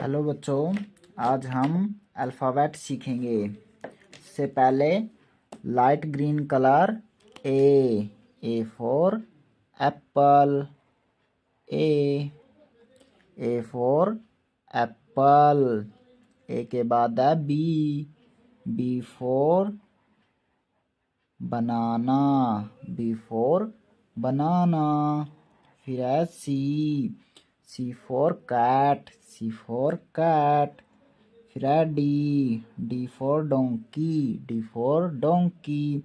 Hello बच्चों, आज हम अल्फ़ाबेट सीखेंगे। इससे पहले light green colour A for apple, A for apple. A के बाद है B for banana, B for banana. फिर है C for cat, C for cat. फिर है D for donkey, D for donkey.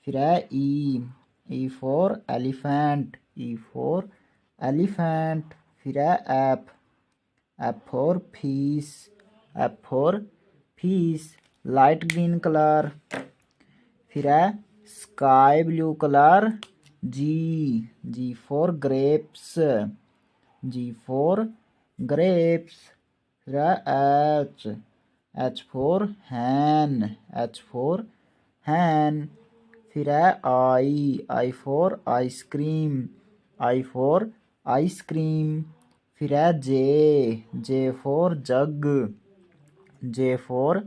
फिर है E for elephant, E for elephant. फिर है F for fish, F for fish, light green colour. फिर है sky blue colour G for grapes, G for grapes. फिर है H for hen, H for hen. फिर है I for ice cream, I for ice cream. फिर है J for jug, J for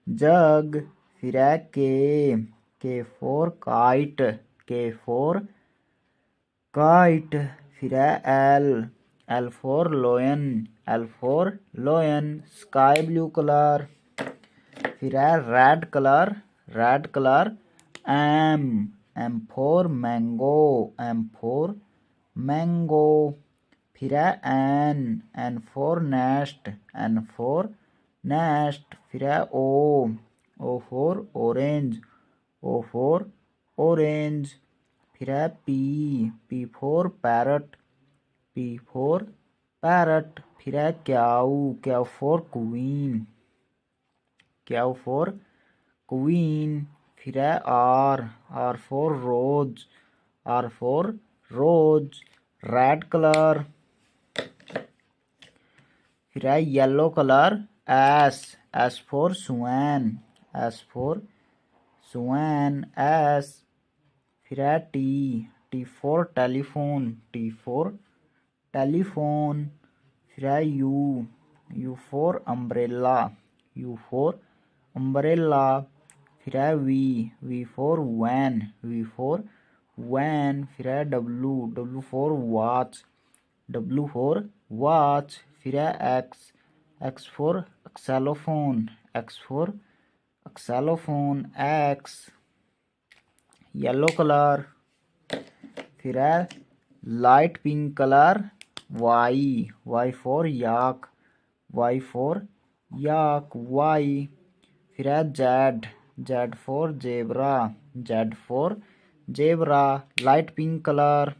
jug. फिर है K for kite, K for kite. फिर है L for lion, L for lion, sky blue colour. फिर है red colour M for mango, M for mango. फिर है N for nest, N for nest. फिर है O for orange, O for orange. फिर है P for parrot, P for parrot. फिर है Q for queen, Q for queen. फिर है R for rose, R for rose, red colour. फिर है yellow colour S for swan, S for swan, S. फिर है T for telephone, T for telephone. फिर है U for umbrella, U for umbrella. फिर है V for van, V for van. फिर है W for watch, W for watch. फिर है X for xylophone, X for xylophone, X, yellow colour. फिर है light pink colour Y for yak, Y for yak, Y. फिर है Z for zebra, Z for zebra, light pink colour.